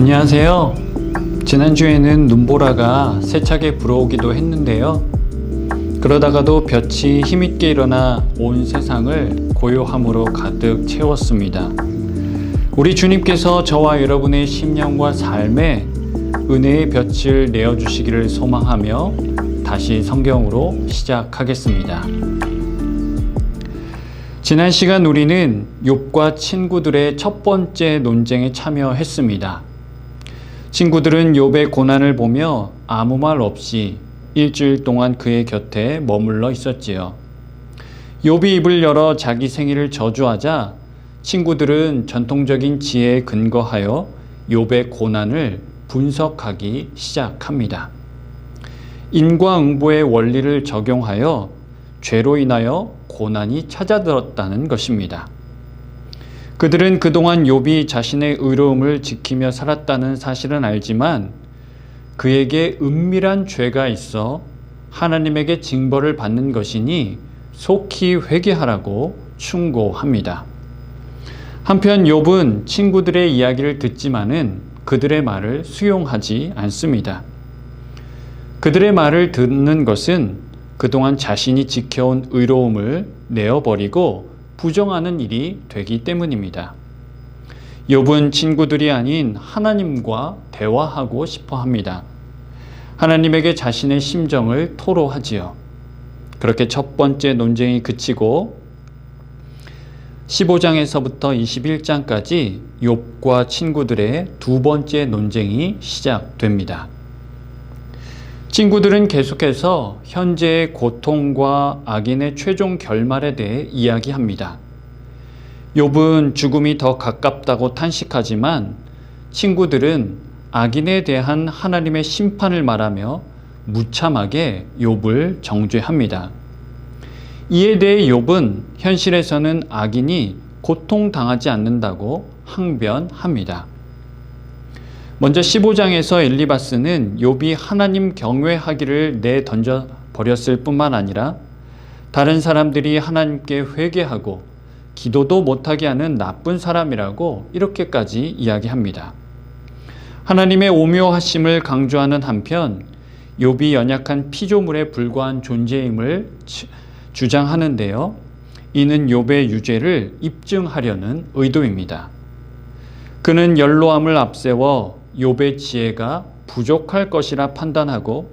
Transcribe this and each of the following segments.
안녕하세요. 지난주에는 눈보라가 세차게 불어오기도 했는데요. 그러다가도 볕이 힘있게 일어나 온 세상을 고요함으로 가득 채웠습니다. 우리 주님께서 저와 여러분의 심령과 삶에 은혜의 볕을 내어주시기를 소망하며 다시 성경으로 시작하겠습니다. 지난 시간 우리는 욥과 친구들의 첫 번째 논쟁에 참여했습니다. 친구들은 욥의 고난을 보며 아무 말 없이 일주일 동안 그의 곁에 머물러 있었지요. 욥이 입을 열어 자기 생일을 저주하자 친구들은 전통적인 지혜에 근거하여 욥의 고난을 분석하기 시작합니다. 인과응보의 원리를 적용하여 죄로 인하여 고난이 찾아들었다는 것입니다. 그들은 그동안 욥이 자신의 의로움을 지키며 살았다는 사실은 알지만 그에게 은밀한 죄가 있어 하나님에게 징벌을 받는 것이니 속히 회개하라고 충고합니다. 한편 욥은 친구들의 이야기를 듣지만은 그들의 말을 수용하지 않습니다. 그들의 말을 듣는 것은 그동안 자신이 지켜온 의로움을 내어버리고 부정하는 일이 되기 때문입니다. 욥은 친구들이 아닌 하나님과 대화하고 싶어 합니다. 하나님에게 자신의 심정을 토로하지요. 그렇게 첫 번째 논쟁이 그치고 15장에서부터 21장까지 욥과 친구들의 두 번째 논쟁이 시작됩니다. 친구들은 계속해서 현재의 고통과 악인의 최종 결말에 대해 이야기합니다. 욥은 죽음이 더 가깝다고 탄식하지만 친구들은 악인에 대한 하나님의 심판을 말하며 무참하게 욥을 정죄합니다. 이에 대해 욥은 현실에서는 악인이 고통당하지 않는다고 항변합니다. 먼저 15장에서 엘리바스는 욥이 하나님 경외하기를 내던져 버렸을 뿐만 아니라 다른 사람들이 하나님께 회개하고 기도도 못하게 하는 나쁜 사람이라고 이렇게까지 이야기합니다. 하나님의 오묘하심을 강조하는 한편 욥이 연약한 피조물에 불과한 존재임을 주장하는데요. 이는 욥의 유죄를 입증하려는 의도입니다. 그는 연로함을 앞세워 욥의 지혜가 부족할 것이라 판단하고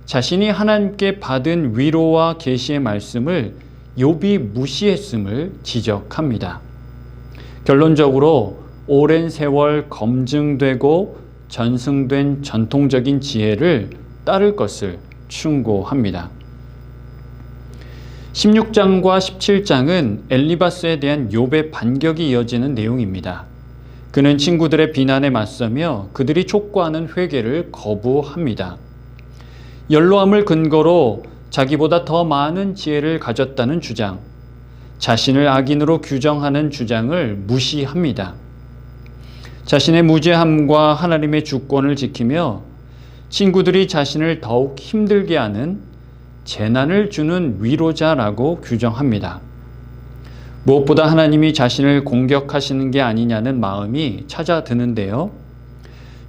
자신이 하나님께 받은 위로와 계시의 말씀을 욥이 무시했음을 지적합니다. 결론적으로 오랜 세월 검증되고 전승된 전통적인 지혜를 따를 것을 충고합니다. 16장과 17장은 엘리바스에 대한 욥의 반격이 이어지는 내용입니다. 그는 친구들의 비난에 맞서며 그들이 촉구하는 회개를 거부합니다. 연로함을 근거로 자기보다 더 많은 지혜를 가졌다는 주장, 자신을 악인으로 규정하는 주장을 무시합니다. 자신의 무죄함과 하나님의 주권을 지키며 친구들이 자신을 더욱 힘들게 하는 재난을 주는 위로자라고 규정합니다. 무엇보다 하나님이 자신을 공격하시는 게 아니냐는 마음이 찾아드는데요.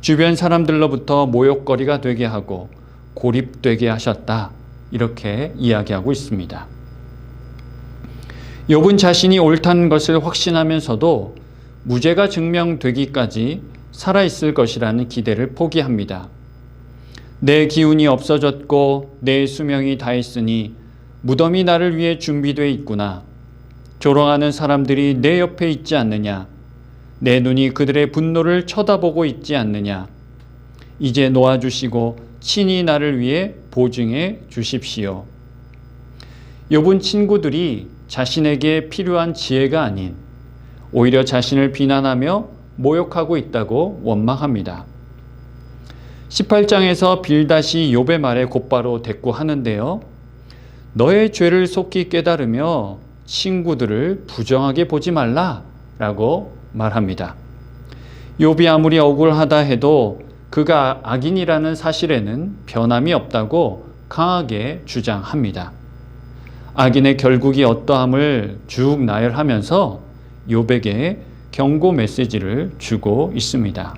주변 사람들로부터 모욕거리가 되게 하고 고립되게 하셨다. 이렇게 이야기하고 있습니다. 욥은 자신이 옳다는 것을 확신하면서도 무죄가 증명되기까지 살아있을 것이라는 기대를 포기합니다. 내 기운이 없어졌고 내 수명이 다했으니 무덤이 나를 위해 준비되어 있구나. 조롱하는 사람들이 내 옆에 있지 않느냐? 내 눈이 그들의 분노를 쳐다보고 있지 않느냐? 이제 놓아주시고 친히 나를 위해 보증해 주십시오. 욥은 친구들이 자신에게 필요한 지혜가 아닌 오히려 자신을 비난하며 모욕하고 있다고 원망합니다. 18장에서 빌닷이 욥의 말에 곧바로 대꾸하는데요. 너의 죄를 속히 깨달으며 친구들을 부정하게 보지 말라라고 말합니다. 욥이 아무리 억울하다 해도 그가 악인이라는 사실에는 변함이 없다고 강하게 주장합니다. 악인의 결국이 어떠함을 쭉 나열하면서 욥에게 경고 메시지를 주고 있습니다.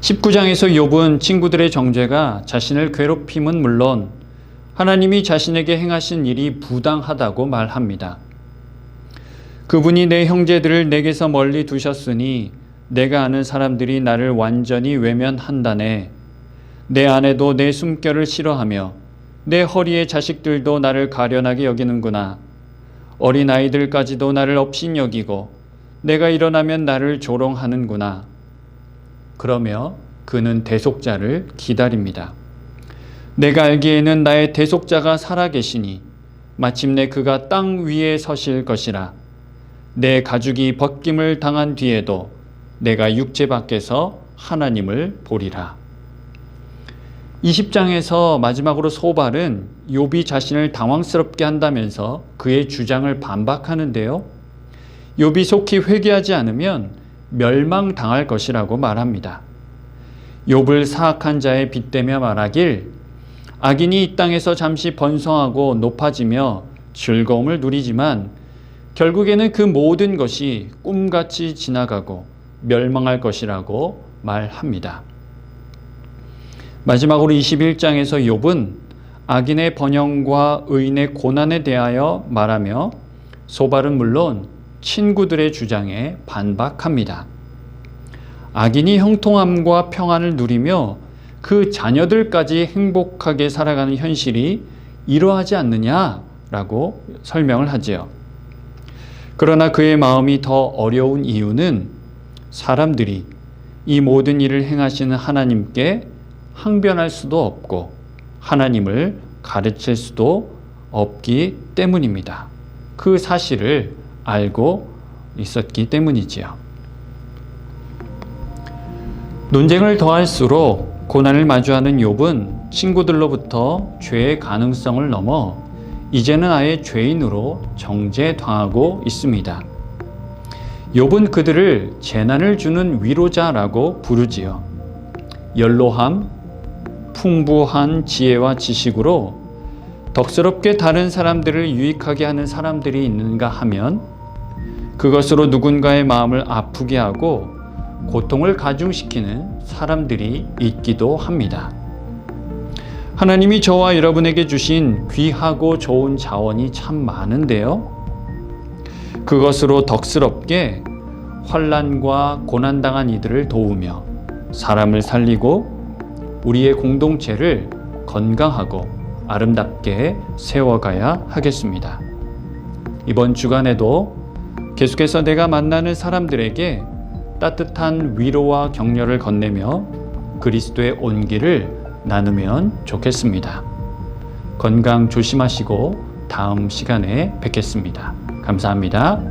19장에서 욥은 친구들의 정죄가 자신을 괴롭힘은 물론 하나님이 자신에게 행하신 일이 부당하다고 말합니다. 그분이 내 형제들을 내게서 멀리 두셨으니 내가 아는 사람들이 나를 완전히 외면한다네. 내 아내도 내 숨결을 싫어하며 내 허리의 자식들도 나를 가련하게 여기는구나. 어린아이들까지도 나를 업신여기고 내가 일어나면 나를 조롱하는구나. 그러며 그는 대속자를 기다립니다. 내가 알기에는 나의 대속자가 살아계시니 마침내 그가 땅 위에 서실 것이라. 내 가죽이 벗김을 당한 뒤에도 내가 육체 밖에서 하나님을 보리라. 20장에서 마지막으로 소발은 욥이 자신을 당황스럽게 한다면서 그의 주장을 반박하는데요. 욥이 속히 회개하지 않으면 멸망당할 것이라고 말합니다. 욥을 사악한 자에 빗대며 말하길, 악인이 이 땅에서 잠시 번성하고 높아지며 즐거움을 누리지만 결국에는 그 모든 것이 꿈같이 지나가고 멸망할 것이라고 말합니다. 마지막으로 21장에서 욥은 악인의 번영과 의인의 고난에 대하여 말하며 소발은 물론 친구들의 주장에 반박합니다. 악인이 형통함과 평안을 누리며 그 자녀들까지 행복하게 살아가는 현실이 이러하지 않느냐라고 설명을 하지요. 그러나 그의 마음이 더 어려운 이유는 사람들이 이 모든 일을 행하시는 하나님께 항변할 수도 없고 하나님을 가르칠 수도 없기 때문입니다. 그 사실을 알고 있었기 때문이지요. 논쟁을 더할수록 고난을 마주하는 욥은 친구들로부터 죄의 가능성을 넘어 이제는 아예 죄인으로 정죄당하고 있습니다. 욥은 그들을 재난을 주는 위로자라고 부르지요. 연로함, 풍부한 지혜와 지식으로 덕스럽게 다른 사람들을 유익하게 하는 사람들이 있는가 하면 그것으로 누군가의 마음을 아프게 하고 고통을 가중시키는 사람들이 있기도 합니다. 하나님이 저와 여러분에게 주신 귀하고 좋은 자원이 참 많은데요. 그것으로 덕스럽게 환난과 고난당한 이들을 도우며 사람을 살리고 우리의 공동체를 건강하고 아름답게 세워가야 하겠습니다. 이번 주간에도 계속해서 내가 만나는 사람들에게 따뜻한 위로와 격려를 건네며 그리스도의 온기를 나누면 좋겠습니다. 건강 조심하시고 다음 시간에 뵙겠습니다. 감사합니다.